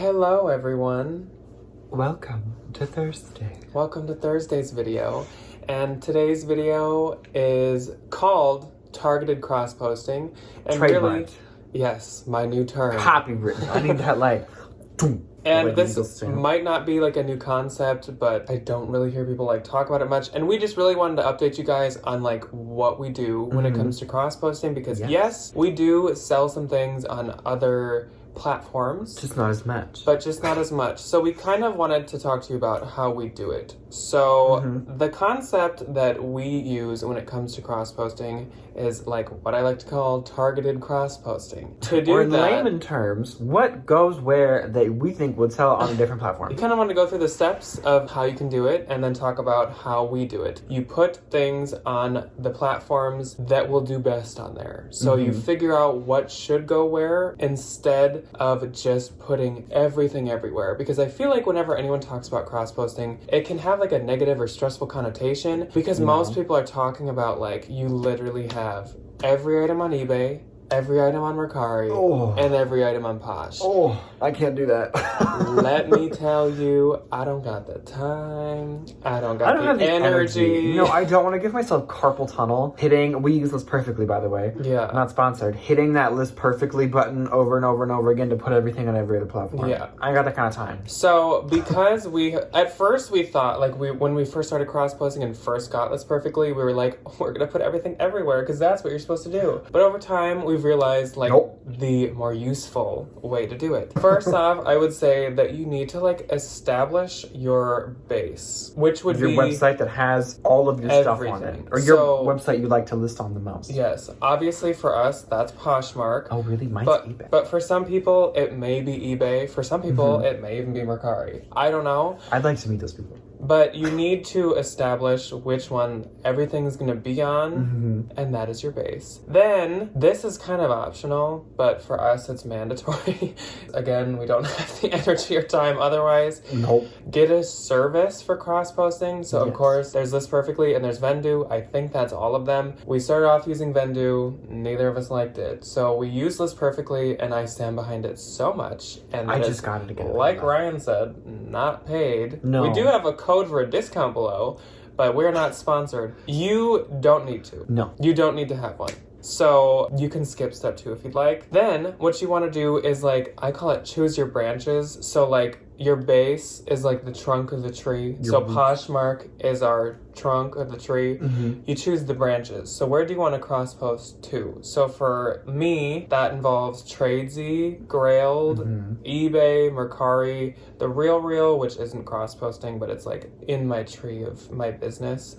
Hello everyone. Welcome to Thursday. Welcome to Thursday's video. And today's video is called Targeted Cross-Posting. And Trademarked. yes, my new term. Copywritten. I need that And like this might not be like a new concept, but I don't really hear people like talk about it much. And we just really wanted to update you guys on like what we do when it comes to cross-posting, because yes, we do sell some things on other platforms. Just not as much. But just not as much. So we kind of wanted to talk to you about how we do it. So the concept that we use when it comes to cross-posting is like what I like to call targeted cross-posting. To do or in that, layman terms, what goes where that we think would sell on a different platform. you kind of want to go through the steps of how you can do it and then talk about how we do it. You put things on the platforms that will do best on there. So you figure out what should go where instead of just putting everything everywhere. Because I feel like whenever anyone talks about cross-posting, it can have like a negative or stressful connotation because most people are talking about like you literally have every item on eBay, every item on Mercari, and every item on Posh. Oh, I can't do that. Let me tell you, I don't got the time. I don't have the energy. No, I don't want to give myself carpal tunnel. We use this perfectly, by the way. Yeah. Not sponsored. Hitting that list perfectly button over and over and over again to put everything on every other platform. Yeah. I got that kind of time. So, because at first we thought, like when we first started cross-posting and first got this perfectly, we were like, we're going to put everything everywhere because that's what you're supposed to do. But over time, we've realized like the more useful way to do it. First off, I would say that you need to like establish your base, which would be your website that has all of your stuff on it, or your website you like to list on the most. Yes, obviously for us that's Poshmark. Oh really? Mine's eBay. But for some people it may be eBay. For some people it may even be Mercari. I don't know. I'd like to meet those people. But you need to establish which one everything's going to be on, and that is your base. Then, this is kind of optional, but for us it's mandatory. Again, we don't have the energy or time otherwise. Nope. Get a service for cross-posting. So, of course, there's List Perfectly and there's Vendoo. I think that's all of them. We started off using Vendoo. Neither of us liked it. So, we used List Perfectly, and I stand behind it so much. And I just got it again. Like Ryan said, not paid. No. We do have a code for a discount below, but we're not sponsored. You don't need to. No. You don't need to have one. So you can skip step 2 if you'd like. Then what you want to do is like, I call it choose your branches. So like your base is like the trunk of the tree. So Poshmark is our trunk of the tree. You choose the branches. So where do you want to cross post to? So for me, that involves Tradesy, Grailed, eBay, Mercari, the RealReal, which isn't cross posting, but it's like in my tree of my business.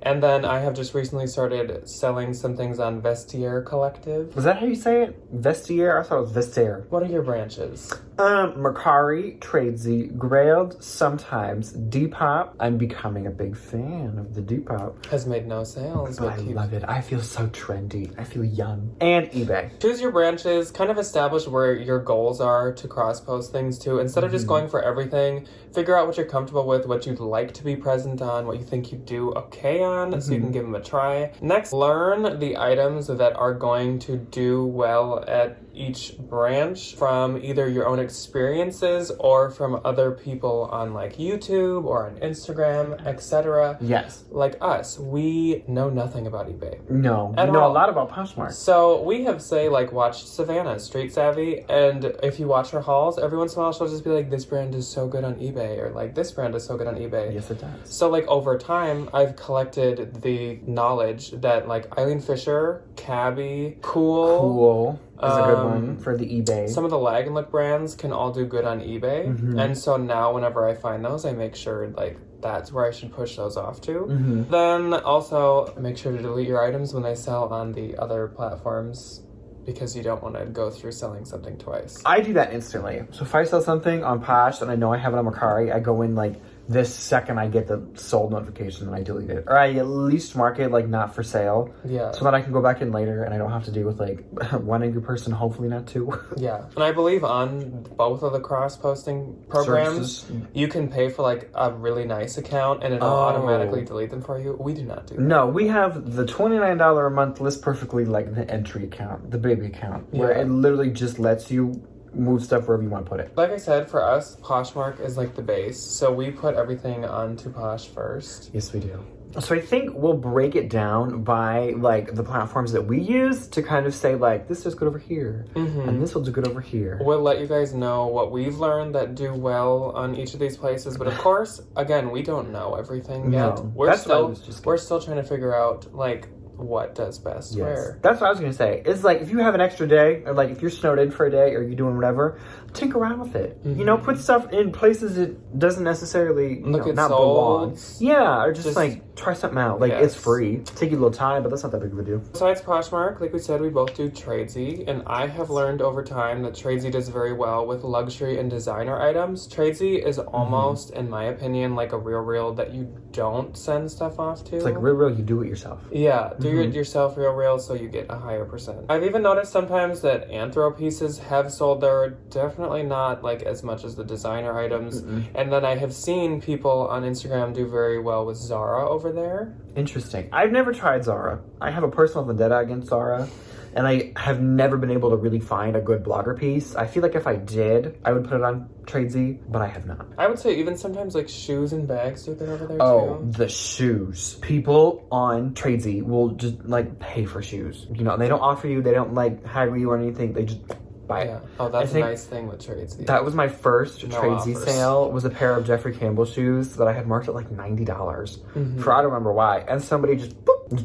And then I have just recently started selling some things on Vestaire Collective. Was that how you say it? Vestiaire? I thought it was Vestaire. What are your branches? Mercari, Tradesy, Grailed, sometimes Depop. I'm becoming a big fan of the Depop. Has made no sales. I love it. I feel so trendy. I feel young. And eBay. Choose your branches, kind of establish where your goals are to cross-post things to. Instead of just going for everything, figure out what you're comfortable with, what you'd like to be present on, what you think you do okay on, so you can give them a try. Next, learn the items that are going to do well at each branch from either your own experiences or from other people on like YouTube or on Instagram, etc. Yes. Like us, we know nothing about eBay. No. At You know all. a lot about Poshmark. So we have like watched Savannah, Street Savvy, and if you watch her hauls, every once in a while she'll just be like, this brand is so good on eBay, or like this brand is so good on eBay. Yes, it does. So like over time, I've collected the knowledge that like Eileen Fisher, Cabby, Cool is a good one for the eBay. Some of the Lag and Look brands can all do good on eBay. And so now whenever I find those, I make sure like that's where I should push those off to. Then also make sure to delete your items when they sell on the other platforms, because you don't want to go through selling something twice. I do that instantly. So if I sell something on Posh and I know I have it on Mercari, I go in like this second I get the sold notification and I delete it. Or I at least mark it like not for sale. Yeah. So that I can go back in later and I don't have to deal with like one angry person, hopefully not two. Yeah. And I believe on both of the cross-posting programs, you can pay for like a really nice account and it'll automatically delete them for you. We do not do that. No, we have the $29 a month List Perfectly, like the entry account, the baby account, where it literally just lets you move stuff wherever you want to put it. Like I said, for us, Poshmark is like the base. So we put everything onto Posh first. Yes, we do. So I think we'll break it down by like the platforms that we use to kind of say like, this does good over here and this will do good over here. We'll let you guys know what we've learned that do well on each of these places. But of course, again, we don't know everything yet. We're still trying to figure out like what does best where. That's what I was gonna say. It's like if you have an extra day, or like if you're snowed in for a day, or you're doing whatever, tinker around with it. You know, put stuff in places it doesn't necessarily not belong. Yeah, or just like try something out. Like it's free. Take you a little time, but that's not that big of a deal. Besides Poshmark, like we said, we both do Tradesy, and I have learned over time that Tradesy does very well with luxury and designer items. Tradesy is almost, in my opinion, like a RealReal that you don't send stuff off to. It's like RealReal, you do it yourself. Yeah, do it yourself RealReal so you get a higher percent. I've even noticed sometimes that Anthro pieces have sold there, definitely not like as much as the designer items. And then I have seen people on Instagram do very well with Zara over there. Interesting. I've never tried Zara. I have a personal vendetta against Zara, and I have never been able to really find a good blogger piece. I feel like if I did, I would put it on Tradesy, but I have not. I would say even sometimes like shoes and bags do good over there too. Oh, the shoes. People on Tradesy will just like pay for shoes. You know, they don't offer you, they don't like haggle you or anything. They just buy it. Oh, that's a nice thing with Tradesy. That was my first Tradesy sale, was a pair of Jeffrey Campbell shoes that I had marked at like $90 for I don't remember why. And somebody just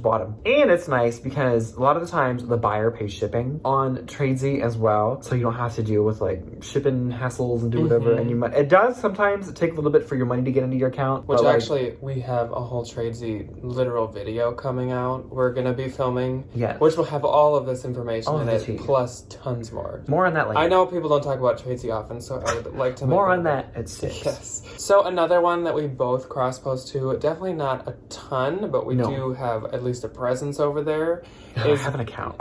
bought them. And it's nice because a lot of the times the buyer pays shipping on Tradesy as well, so you don't have to deal with like shipping hassles and do whatever. And it does sometimes take a little bit for your money to get into your account. Which actually, we have a whole Tradesy literal video coming out. We're gonna be filming, which will have all of this information in it, plus tons more. More on that later. I know people don't talk about Tradesy often, so I would like to make more on that at 6. Yes. So another one that we both cross-post to, definitely not a ton, but we do have at least a presence over there. I have an account.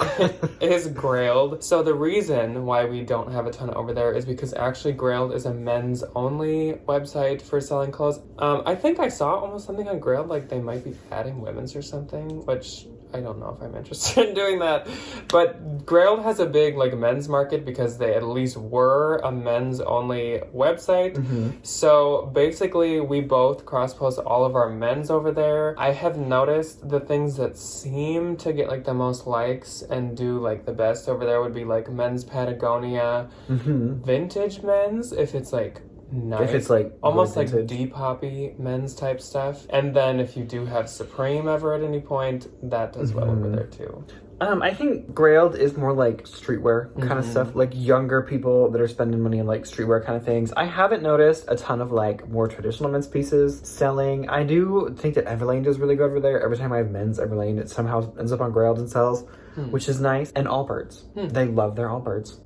Is Grailed. So the reason why we don't have a ton over there is because actually Grailed is a men's only website for selling clothes. I think I saw almost something on Grailed like they might be adding women's or something, which I don't know if I'm interested in doing that. But Grailed has a big like men's market because they at least were a men's only website. So basically we both cross-post all of our men's over there. I have noticed the things that seem to get like the most likes and do like the best over there would be like men's Patagonia, vintage men's, if it's like nice. If it's like almost like Depop-y men's type stuff. And then if you do have Supreme ever at any point, that does well over there too. I think Grailed is more like streetwear kind of stuff, like younger people that are spending money on like streetwear kind of things. I haven't noticed a ton of like more traditional men's pieces selling. I do think that Everlane does really good over there. Every time I have men's Everlane, it somehow ends up on Grailed and sells, which is nice. And Allbirds. They love their Allbirds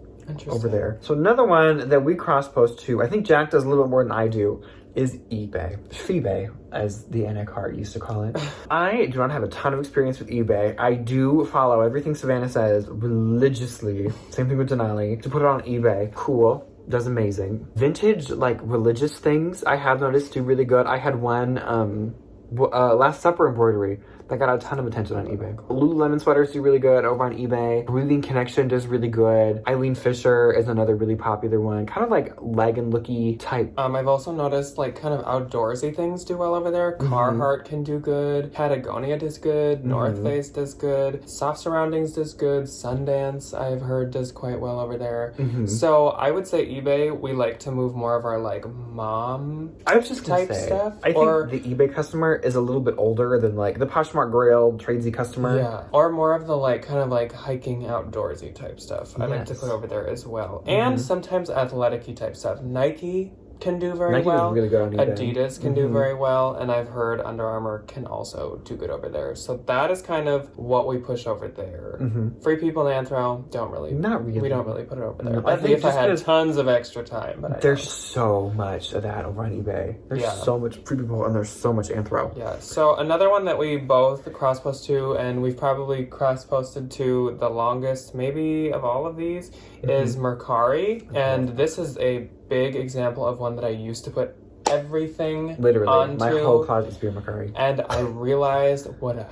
over there. So another one that we cross-post to, I think Jack does a little bit more than I do, is eBay. Feebay, as the Anacart used to call it. I do not have a ton of experience with eBay. I do follow everything Savannah says religiously. Same thing with Denali. To put it on eBay, cool. Does amazing. Vintage, like religious things, I have noticed do really good. I had one Last Supper embroidery that got a ton of attention on eBay. Lululemon sweaters do really good over on eBay. Breathing Connection does really good. Eileen Fisher is another really popular one. Kind of like leg and looky type. I've also noticed like kind of outdoorsy things do well over there. Carhartt can do good. Patagonia does good. North Face does good. Soft Surroundings does good. Sundance, I've heard, does quite well over there. So I would say eBay, we like to move more of our like mom type stuff. I think the eBay customer is a little bit older than like the Poshmark Grailed Tradesy customer. Yeah, or more of the like kind of like hiking outdoorsy type stuff. I like to put over there as well. And sometimes athletic-y type stuff. Nike can do very well. Nike is really good on eBay. Adidas can do very well, and I've heard Under Armour can also do good over there. So that is kind of what we push over there. Free People in Anthro, we don't really put it over there. I think if I had tons of extra time. But there's so much of that over on eBay. There's so much Free People and there's so much Anthro. Yeah, so another one that we both cross-post to, and we've probably cross-posted to the longest maybe of all of these, is Mercari. And this is a big example of one that I used to put everything literally onto. My whole closet is being Mercari. And I realized what a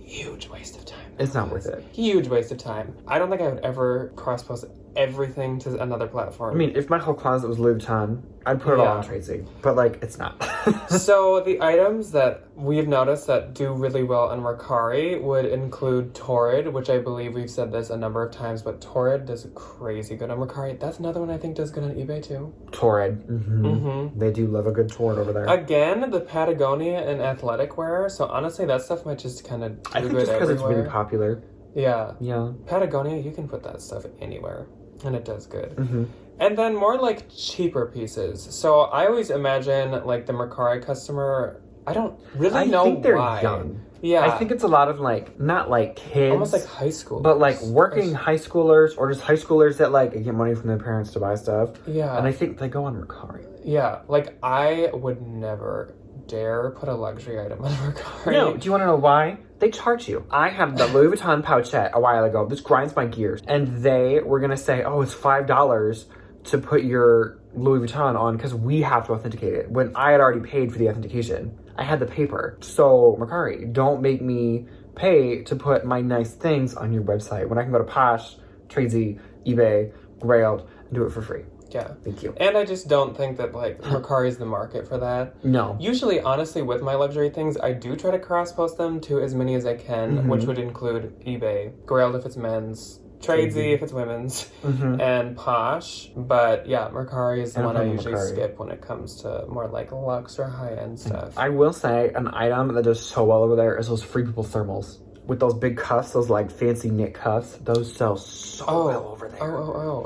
huge waste of time. It's not worth it. Huge waste of time. I don't think I would ever cross-post everything to another platform. I mean, if my whole closet was Louis Vuitton, I'd put it all on Tradesy. But, like, it's not. So the items that we've noticed that do really well on Mercari would include Torrid, which I believe we've said this a number of times, but Torrid does crazy good on Mercari. That's another one I think does good on eBay too. Torrid. They do love a good Torrid over there. Again, the Patagonia and athletic wear. So honestly, that stuff might just kind of do I think good just because it's everywhere. really popular. Yeah. Yeah. Patagonia, you can put that stuff anywhere, and it does good. And then more like cheaper pieces. So I always imagine like the Mercari customer, I don't really know I think they're why. young. Yeah. I think it's a lot of like, not like kids. Almost like high school. But like working high schoolers or just high schoolers that like get money from their parents to buy stuff. Yeah. And I think they go on Mercari. Yeah. Like I would never dare put a luxury item on Mercari. No, do you want to know why? They charge you. I had the Louis Vuitton pouchette a while ago. This grinds my gears. And they were going to say, oh, it's $5 to put your Louis Vuitton on because we have to authenticate it. When I had already paid for the authentication. I had the paper. So, Mercari, don't make me pay to put my nice things on your website when I can go to Posh, Tradesy, eBay, Grailed, and do it for free. Yeah. Thank you. And I just don't think that like Mercari is the market for that. No. Usually, honestly, with my luxury things, I do try to cross-post them to as many as I can, which would include eBay, Grailed if it's men's, Tradesy if it's women's, and Posh. But yeah, Mercari is the one I usually skip when it comes to more like luxe or high-end stuff. I will say an item that does so well over there is those Free People thermals. With those big cuffs, those like fancy knit cuffs, those sell so well over there.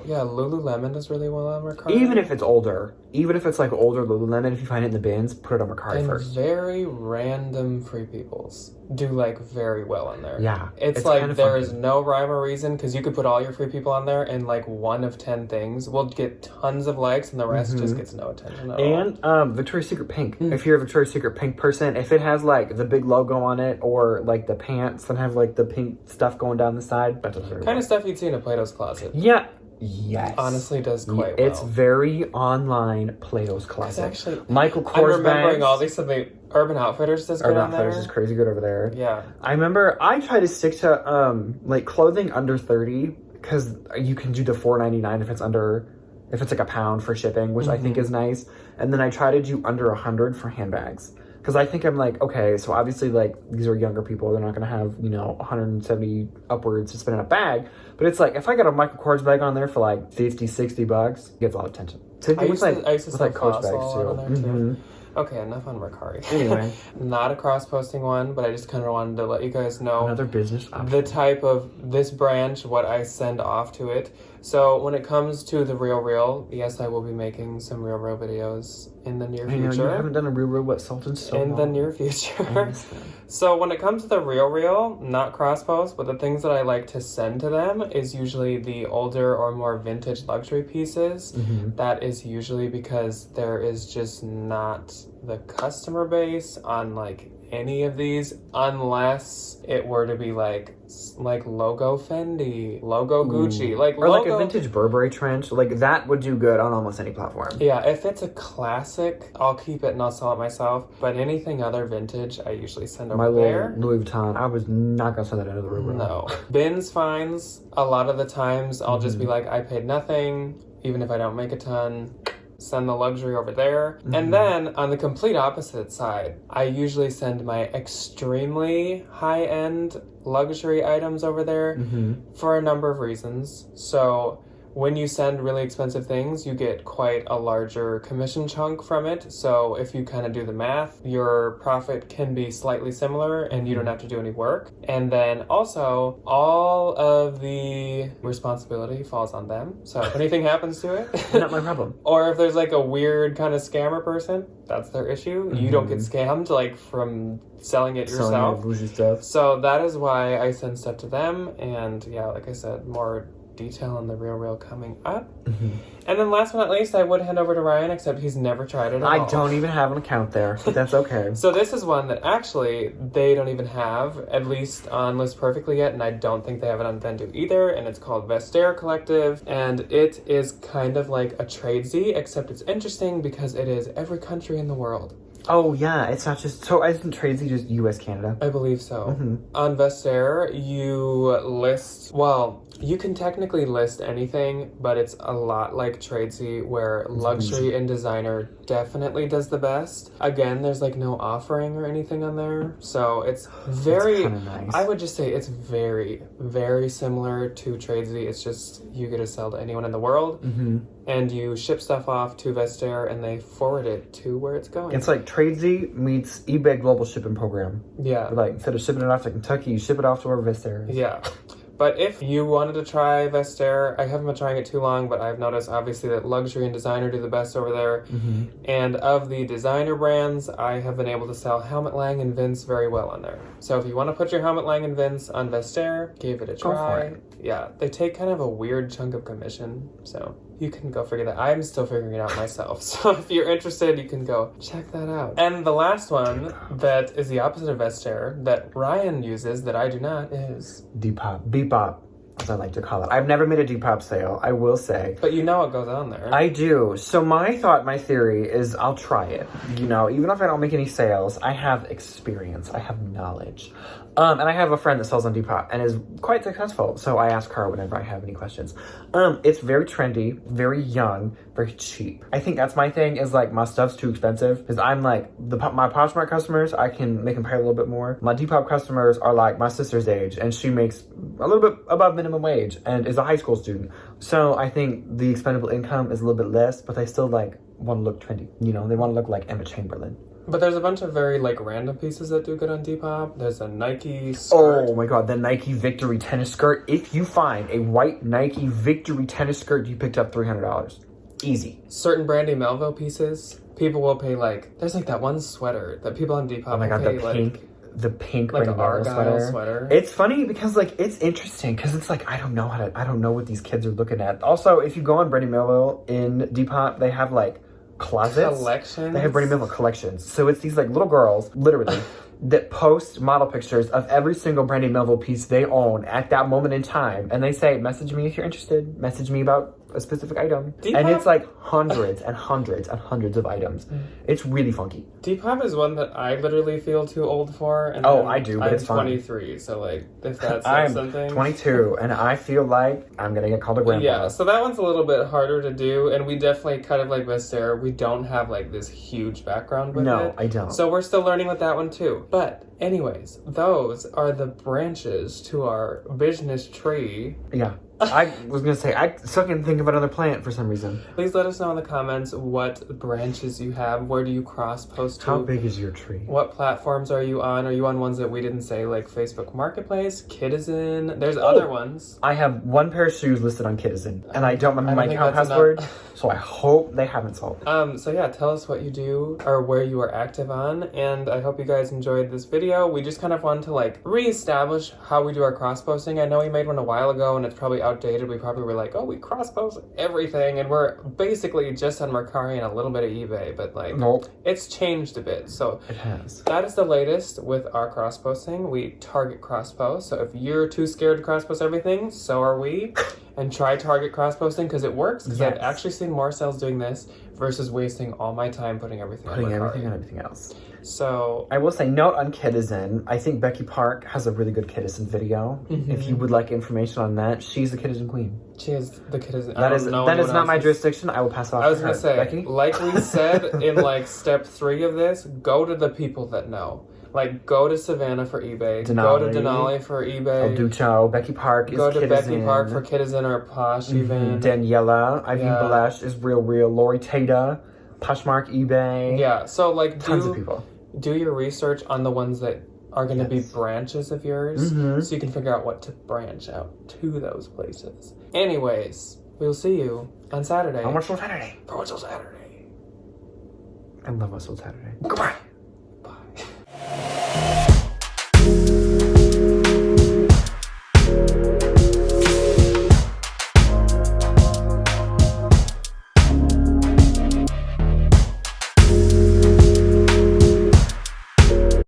Yeah, Lululemon does really well on Mercari. Even if it's older, even if it's like older Lululemon, if you find it in the bins, put it on Mercari and first. Very random Free Peoples do like very well on there. Yeah. It's like there is no rhyme or reason because you could put all your Free People on there and like 1 of 10 things will get tons of likes and the rest just gets no attention at all. And Victoria's Secret Pink. If you're a Victoria's Secret Pink person, if it has like the big logo on it or like the pants that have like the pink stuff going down the side, that does very kind of stuff you'd see in a Plato's Closet. Yeah. Yes. Honestly does quite well. It's very online Plato's Closet. It's actually Michael Kors I'm remembering bags. all these of the Urban Outfitters does good on there. Urban Outfitters is crazy good over there. Yeah. I remember I try to stick to like clothing under 30 because you can do the $4.99 if it's like a pound for shipping, which I think is nice. And then I try to do under 100 for handbags. Because I think I'm like, okay, so obviously, like, these are younger people. They're not going to have, 170 upwards to spend in a bag. But it's like, if I got a Michael Kors bag on there for, like, $50, $60, it gets a lot of attention. Same thing I used to sell Coach bags, on there too. Okay, enough on Mercari. Anyway. Not a cross-posting one, but I just kind of wanted to let you guys know Another business option. the type of this branch, what I send off to it. So when it comes to the RealReal, yes, I will be making some RealReal videos in the near future. You haven't done a RealReal Wet Salt in so long. In the near future. So when it comes to the RealReal, not cross-post, but the things that I like to send to them is usually the older or more vintage luxury pieces. That is usually because there is just not the customer base on like any of these unless it were to be like logo Fendi, logo Gucci, or like a vintage Burberry trench. Like that would do good on almost any platform. Yeah, if it's a classic, I'll keep it and I'll sell it myself. But anything other vintage, I usually send over there. My little Louis Vuitton, I was not gonna send that into the room. No. Bins finds, a lot of the times I'll just be like, I paid nothing, even if I don't make a ton. Send the luxury over there. And then on the complete opposite side, I usually send my extremely high-end luxury items over there for a number of reasons. So when you send really expensive things, you get quite a larger commission chunk from it. So if you kind of do the math, your profit can be slightly similar and you don't have to do any work. And then also, all of the responsibility falls on them. So if anything happens to it, not my problem. Or if there's like a weird kind of scammer person, that's their issue. You don't get scammed like from selling it yourself. Selling bougie stuff. So that is why I send stuff to them. And yeah, like I said, more detail on the RealReal coming up. And then last but not least, I would hand over to Ryan, except he's never tried it at all. I don't even have an account there, but that's okay. So this is one that actually they don't even have, at least on List Perfectly yet, and I don't think they have it on Vendu either, and it's called Vestaire Collective, and it is kind of like a Tradesy, except it's interesting because it is every country in the world. Oh yeah, it's not just so. Isn't Tradesy just U.S. Canada? I believe so. Mm-hmm. On Vestaire, you list, well, you can technically list anything, but it's a lot like Tradesy, where luxury and designer definitely does the best. Again, there's like no offering or anything on there, so it's very, nice. I would just say it's very, very similar to Tradesy. It's just you get to sell to anyone in the world, and you ship stuff off to Vestaire, and they forward it to where it's going. It's like Tradesy meets eBay Global Shipping Program. Yeah. Like, instead of shipping it off to Kentucky, you ship it off to where Vestaire is. Yeah. But if you wanted to try Vestaire, I haven't been trying it too long, but I've noticed obviously that luxury and designer do the best over there. And of the designer brands, I have been able to sell Helmut Lang and Vince very well on there. So if you want to put your Helmut Lang and Vince on Vestaire, give it a try. Go for it. Yeah, they take kind of a weird chunk of commission, so you can go figure that. I'm still figuring it out myself. So if you're interested, you can go check that out. And the last one that is the opposite of Vestaire that Ryan uses that I do not is Depop. Bebop, as I like to call it. I've never made a Depop sale, I will say. But you know what goes on there. I do. So my theory is I'll try it. You know, even if I don't make any sales, I have experience. I have knowledge. And I have a friend that sells on Depop and is quite successful. So I ask her whenever I have any questions. It's very trendy, very young, very cheap. I think that's my thing is like my stuff's too expensive because I'm like my Poshmark customers, I can make them pay a little bit more. My Depop customers are like my sister's age and she makes a little bit above minimum wage and is a high school student. So I think the expendable income is a little bit less, but they still like want to look trendy. You know, they want to look like Emma Chamberlain. But there's a bunch of very like random pieces that do good on Depop. There's a Nike skirt. Oh my god, the Nike Victory tennis skirt. If you find a white Nike Victory tennis skirt, you picked up $300. Easy. Certain Brandy Melville pieces, people will pay like, there's like that one sweater that people on Depop Oh my god, pay the pink like Brandy an Melville Argyle sweater. It's funny because like it's interesting because it's like I don't know what these kids are looking at. Also, if you go on Brandy Melville in Depop, they have like closets. Collections. They have Brandy Melville collections. So it's these like little girls, literally, that post model pictures of every single Brandy Melville piece they own at that moment in time. And they say, message me if you're interested. Message me about a specific item. Depop? And it's like hundreds and hundreds and hundreds of items. It's really funky. Depop is one that I literally feel too old for. And I do, but it's fine. I'm 23, so like, if that's I'm something. 22, and I feel like I'm gonna get called a grandpa. Yeah, so that one's a little bit harder to do, and we definitely kind of like Vestaire, we don't have like this huge background with it. No, I don't. So we're still learning with that one too. But anyways, those are the branches to our business tree. Yeah. I was gonna say, I still can think of another plant for some reason. Please let us know in the comments what branches you have. Where do you cross post to? How big is your tree? What platforms are you on? Are you on ones that we didn't say, like Facebook Marketplace, Kitizen? There's other ones. I have one pair of shoes listed on Kitizen, and I don't remember my think account that's password, enough. so I hope they haven't sold. So yeah, tell us what you do or where you are active on, and I hope you guys enjoyed this video. We just kind of wanted to like reestablish how we do our cross posting. I know we made one a while ago, and it's probably outdated. We probably were like, oh, we cross post everything, and we're basically just on Mercari and a little bit of eBay, but like, Nope. It's changed a bit. So It has. that is the latest with our cross posting. We target cross post. So if you're too scared to cross post everything, so are we. And try target cross posting because it works. Because I've actually seen more sales doing this versus wasting all my time putting everything on everything else. So I will say, note on Kitizen, I think Becky Park has a really good Kitizen video. If you would like information on that, she's the Kitizen queen. She is the Kitizen. That is not my jurisdiction. I will pass it off. I was to gonna her. say, Becky? like we said in like step 3 of this, go to the people that know. Like, go to Savannah for eBay. Go to Denali for eBay. El Ducho. Becky Park is Go to Kitizen. Becky Park for Kitizen or Posh even. Daniela. Ivy Balesh is RealReal. Lori Tata. Poshmark, eBay. Yeah, so like Tons of people. Do your research on the ones that are going to be branches of yours so you can figure out what to branch out to those places. Anyways, we'll see you on Saturday. On Whistle Saturday. For Whistle Saturday. I love Whistle Saturday. Goodbye.